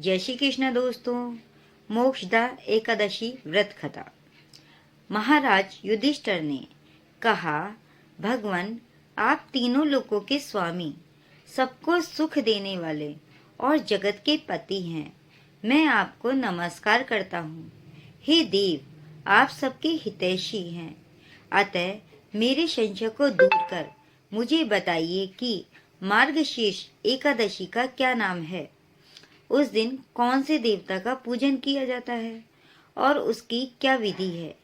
जय श्री कृष्ण दोस्तों। मोक्षदा एकादशी व्रत कथा। महाराज युधिष्ठिर ने कहा, भगवान आप तीनों लोकों के स्वामी, सबको सुख देने वाले और जगत के पति हैं। मैं आपको नमस्कार करता हूँ। हे देव, आप सबके हितैषी हैं। अतः मेरे संशय को दूर कर मुझे बताइए कि मार्गशीर्ष एकादशी का क्या नाम है। उस दिन कौन से देवता का पूजन किया जाता है और उसकी क्या विधि है,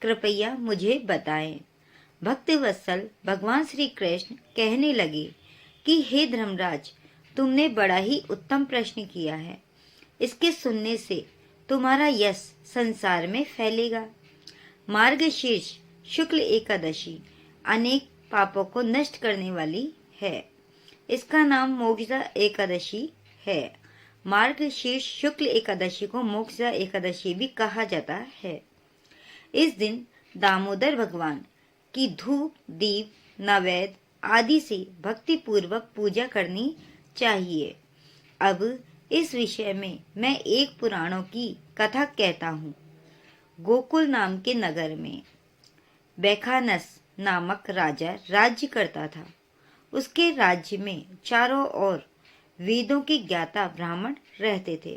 कृपया मुझे बताएं। भक्तवत्सल भगवान श्री कृष्ण कहने लगे कि हे धर्मराज, तुमने बड़ा ही उत्तम प्रश्न किया है। इसके सुनने से तुम्हारा यश संसार में फैलेगा। मार्गशीर्ष शुक्ल एकादशी अनेक पापों को नष्ट करने वाली है। इसका नाम मोक्षदा एकादशी है। मार्गशीर्ष शुक्ल एकादशी को मोक्षदा एकादशी भी कहा जाता है। इस दिन दामोदर भगवान की धूप, दीप, नैवेद्य आदि से भक्ति पूर्वक पूजा करनी चाहिए। अब इस विषय में मैं एक पुराणों की कथा कहता हूँ। गोकुल नाम के नगर में बैखानस नामक राजा राज्य करता था। उसके राज्य में चारों ओर वेदों के ज्ञाता ब्राह्मण रहते थे।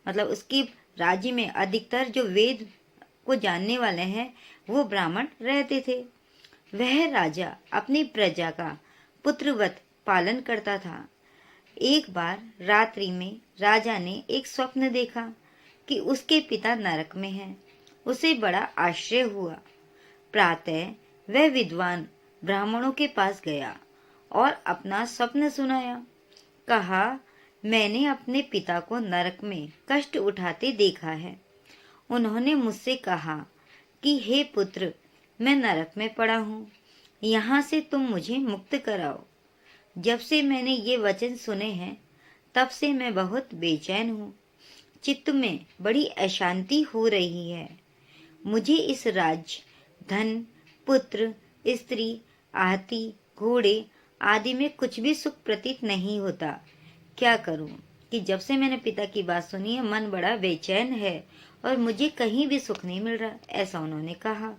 मतलब उसके राज्य में अधिकतर जो वेद को जानने वाले हैं वो ब्राह्मण रहते थे। वह राजा अपनी प्रजा का पुत्रवत पालन करता था। एक बार रात्रि में राजा ने एक स्वप्न देखा कि उसके पिता नरक में हैं। उसे बड़ा आश्चर्य हुआ। प्रातः वह विद्वान ब्राह्मणों के पास गया और अपना स्वप्न सुनाया। कहा, मैंने अपने पिता को नरक में कष्ट उठाते देखा है। उन्होंने मुझसे कहा कि हे पुत्र, मैं नरक में पड़ा हूँ, यहाँ से तुम मुझे मुक्त कराओ। जब से मैंने ये वचन सुने हैं तब से मैं बहुत बेचैन हूँ। चित्त में बड़ी अशांति हो रही है। मुझे इस राज्य, धन, पुत्र, स्त्री, हाथी, घोड़े आदि में कुछ भी सुख प्रतीत नहीं होता। क्या करूं कि जब से मैंने पिता की बात सुनी है मन बड़ा बेचैन है और मुझे कहीं भी सुख नहीं मिल रहा, ऐसा उन्होंने कहा।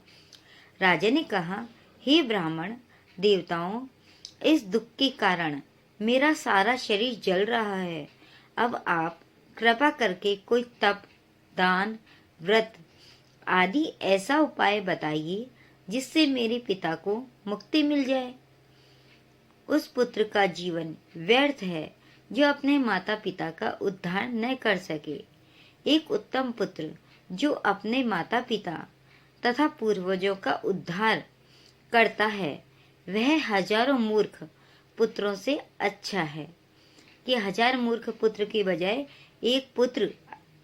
राजा ने कहा, हे ब्राह्मण देवताओं, इस दुख के कारण मेरा सारा शरीर जल रहा है। अब आप कृपा करके कोई तप, दान, व्रत आदि ऐसा उपाय बताइए जिससे मेरे पिता को मुक्ति मिल जाए। उस पुत्र का जीवन व्यर्थ है जो अपने माता पिता का उद्धार न कर सके। एक उत्तम पुत्र जो अपने माता पिता तथा पूर्वजों का उद्धार करता है वह हजारों मूर्ख पुत्रों से अच्छा है। कि 1000 मूर्ख पुत्र के बजाय एक पुत्र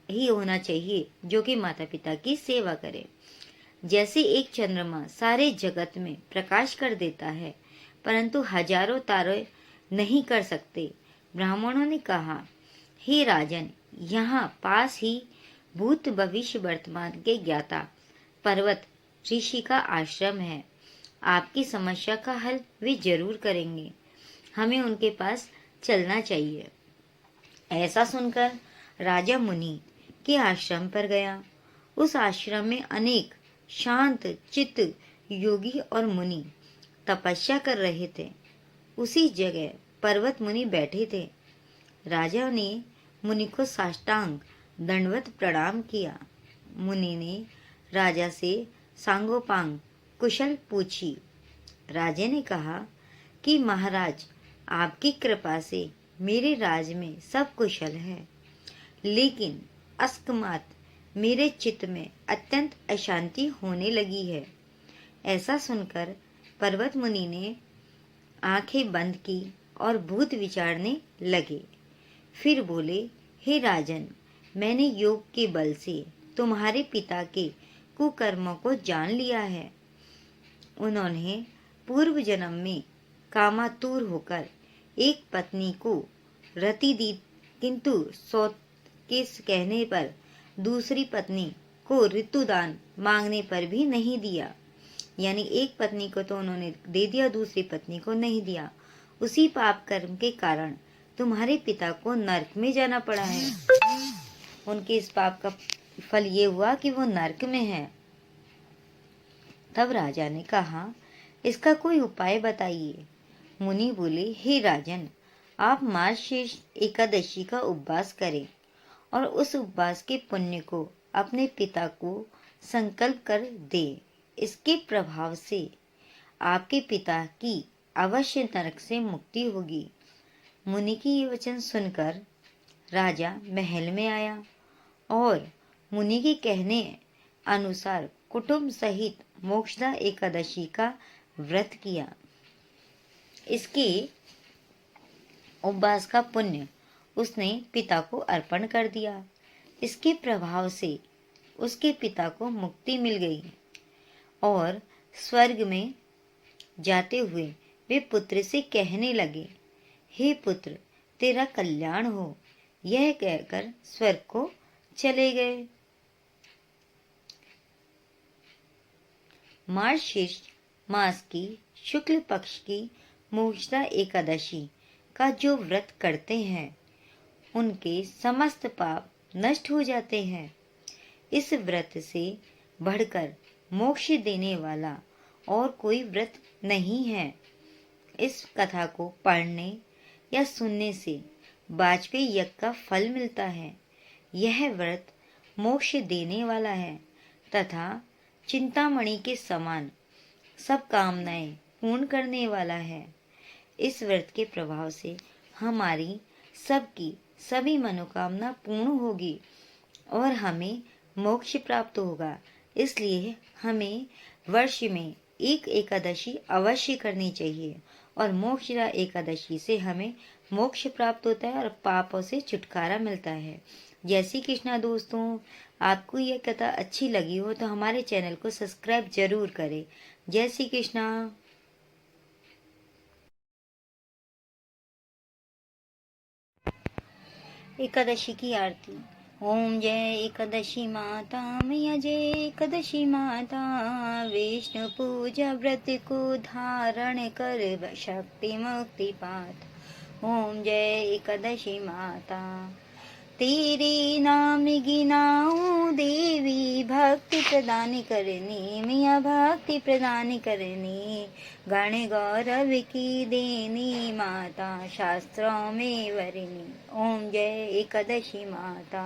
ही होना चाहिए जो कि माता पिता की सेवा करे। जैसे एक चंद्रमा सारे जगत में प्रकाश कर देता है परंतु हजारों तारे नहीं कर सकते। ब्राह्मणों ने कहा, हे राजन, यहाँ पास ही भूत भविष्य वर्तमान के ज्ञाता पर्वत ऋषि का आश्रम है। आपकी समस्या का हल वे जरूर करेंगे। हमें उनके पास चलना चाहिए। ऐसा सुनकर राजा मुनि के आश्रम पर गया। उस आश्रम में अनेक शांत चित्त योगी और मुनि तपस्या कर रहे थे। उसी जगह पर्वत मुनि बैठे थे। राजा ने मुनि को साष्टांग दंडवत प्रणाम किया। मुनि ने राजा से सांगोपांग कुशल पूछी। राजा ने कहा कि महाराज, आपकी कृपा से मेरे राज में सब कुशल है, लेकिन अकस्मात मेरे चित्त में अत्यंत अशांति होने लगी है। ऐसा सुनकर पर्वत मुनि ने आंखें बंद की और भूत विचारने लगे। फिर बोले, हे राजन, मैंने योग के बल से तुम्हारे पिता के कुकर्मों को जान लिया है। उन्होंने पूर्व जन्म में कामातुर होकर एक पत्नी को रति दी, किंतु सौत के कहने पर दूसरी पत्नी को ऋतुदान मांगने पर भी नहीं दिया। यानी एक पत्नी को तो उन्होंने दे दिया, दूसरी पत्नी को नहीं दिया। उसी पाप कर्म के कारण तुम्हारे पिता को नरक में जाना पड़ा है। उनके इस पाप का फल ये हुआ कि वो नरक में है। तब राजा ने कहा, इसका कोई उपाय बताइए। मुनि बोले, हे राजन, आप मार्गशीर्ष एकादशी का उपवास करें और उस उपवास के पुण्य को अपने पिता को संकल्प कर दे। इसके प्रभाव से आपके पिता की अवश्य नरक से मुक्ति होगी। मुनि की ये वचन सुनकर राजा महल में आया और मुनि के कहने अनुसार कुटुंब सहित मोक्षदा एकादशी का व्रत किया। इसके उपवास का पुण्य उसने पिता को अर्पण कर दिया। इसके प्रभाव से उसके पिता को मुक्ति मिल गई और स्वर्ग में जाते हुए वे पुत्र से कहने लगे, हे पुत्र, तेरा कल्याण हो। यह कहकर स्वर्ग को चले गए। मार्गशीर्ष मास की शुक्ल पक्ष की मोक्षदा एकादशी का जो व्रत करते हैं उनके समस्त पाप नष्ट हो जाते हैं। इस व्रत से बढ़कर मोक्ष देने वाला और कोई व्रत नहीं है। इस कथा को पढ़ने या सुनने से वाजपेयी यज्ञ का फल मिलता है। यह व्रत मोक्ष देने वाला है तथा चिंतामणि के समान सब कामनाएं पूर्ण करने वाला है। इस व्रत के प्रभाव से हमारी सबकी सभी मनोकामना पूर्ण होगी और हमें मोक्ष प्राप्त होगा। इसलिए हमें वर्ष में एक एकादशी अवश्य करनी चाहिए और मोक्षदा एकादशी से हमें मोक्ष प्राप्त होता है और पापों से छुटकारा मिलता है। जय श्री कृष्णा दोस्तों, आपको यह कथा अच्छी लगी हो तो हमारे चैनल को सब्सक्राइब जरूर करें। जय श्री कृष्णा। एकादशी की आरती। ओम जय एकादशी माता, मैया जय एकादशी माता, विष्णु पूजा व्रत को धारण कर शक्ति मुक्ति पात। ओम जय एकादशी माता, तेरे नाम गिनाऊं देवी, भक्ति प्रदान करनी, मैया भक्ति प्रदान करनी, गण गौरव की देनी माता, शास्त्रों में वरनी। ओम जय एकादशी माता,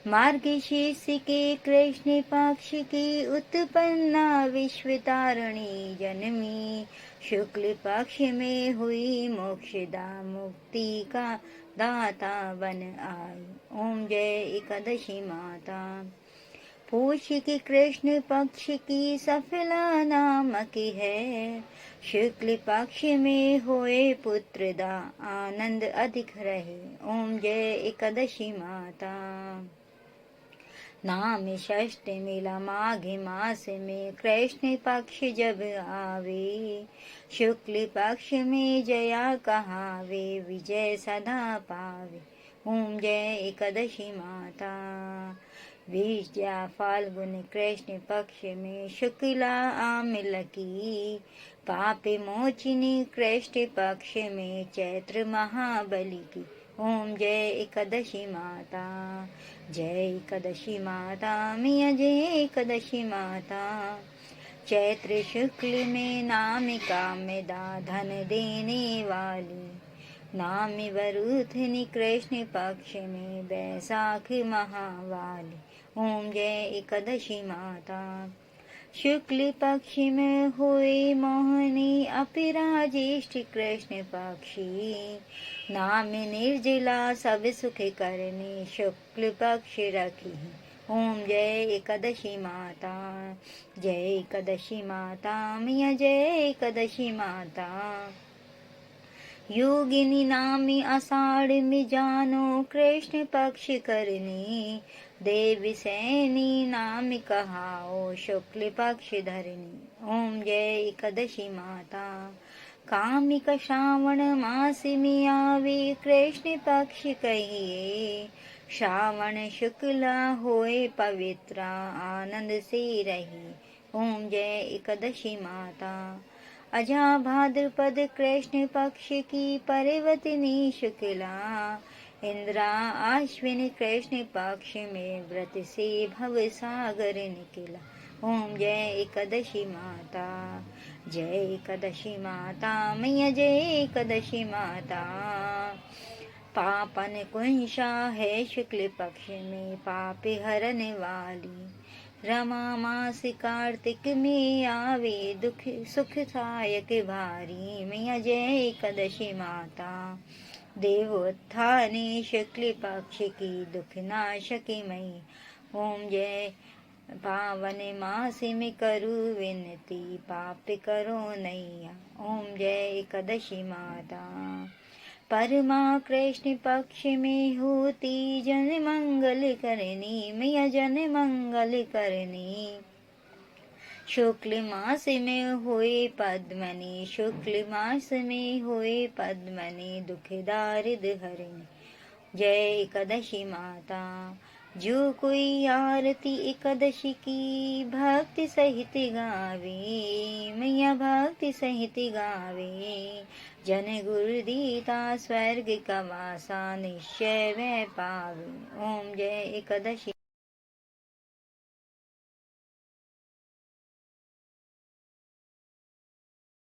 मार्गशीर्ष के कृष्ण पक्ष की उत्पन्ना विश्व तारिणी जन्मी, शुक्ल पक्ष में हुई मोक्षदा मुक्ति का दाता बन आई। ओम जय एकादशी माता, पूष की कृष्ण पक्ष की सफला नामक है, शुक्ल पक्ष में होए पुत्रदा आनंद अधिक रहे। ओम जय एकादशी माता, नाम षष्ठ मिला माघ मास में कृष्ण पक्ष जब आवे, शुक्ल पक्ष में जया कहावे, विजय सदा पावे। ओम जय एकादशी माता, विद्या फाल्गुन कृष्ण पक्ष में शुक्ला आमिल की, पाप मोचिनी कृष्ण पक्ष में चैत्र महाबली की। ओम जय एकादशी माता, जय एकादशी माता, मैया जय एकादशी माता, चैत्र शुक्ल में नामिका में धन देने वाली, नामी वरुथनी कृष्ण पक्ष में बैसाख महावाली। ओम जय एकादशी माता, शुक्ल पक्ष में हुए मोहनी अपराजेष्ठ कृष्ण पक्षी, नाम निर्जला सब सुख करनी, शुक्ल पक्ष रखी। ओम जय एकादशी माता, जय एकादशी माता, मैया जय एकादशी माता, योगिनी नामी आषाढ़ में जानो कृष्ण पक्ष करनी, देव सैनी नाम कहाओ शुक्ल पक्ष धरनी। ओम जय एकादशी माता, कामिक श्रावण मास में आवे कृष्ण पक्ष कहिए, श्रावण शुक्ला होए पवित्रा आनंद से रही। ओम जय एकादशी माता, अजा भाद्रपद कृष्ण पक्ष की पर्वतनी शुक्ला, इंद्रा आश्विन कृष्ण पक्ष में व्रत से भव सागर निकला। ओम जय एकादशी माता, जय एकादशी माता, मैया जय एकादशी माता। पापन कुंशा है शुक्ल पक्ष में पापी हरने वाली। रमा मास कार्तिक में आवे दुख सुख सायक भारी। मैया जय एकादशी माता, देवोत्थाने शुक्ल पक्ष की दुख नाशकी मई। ओम जय पावन मास में करू विनती पाप करो नैया। ओम जय एकादशी माता, परमा कृष्ण पक्ष में होती जन मंगल करनी। मैया जन मंगल करनी। शुक्ल मास में हुए पद्मनी, शुक्ल मास में हुए पद्मनी, दुख दारिद हरणी। जय एकादशी माता, जो कोई आरती एकादशी की भक्ति सहित गावे। मैया भक्ति सहित गावे, जन गुरु दीता स्वर्ग का वासा निश्चय वह पावे। ओम जय एकादशी।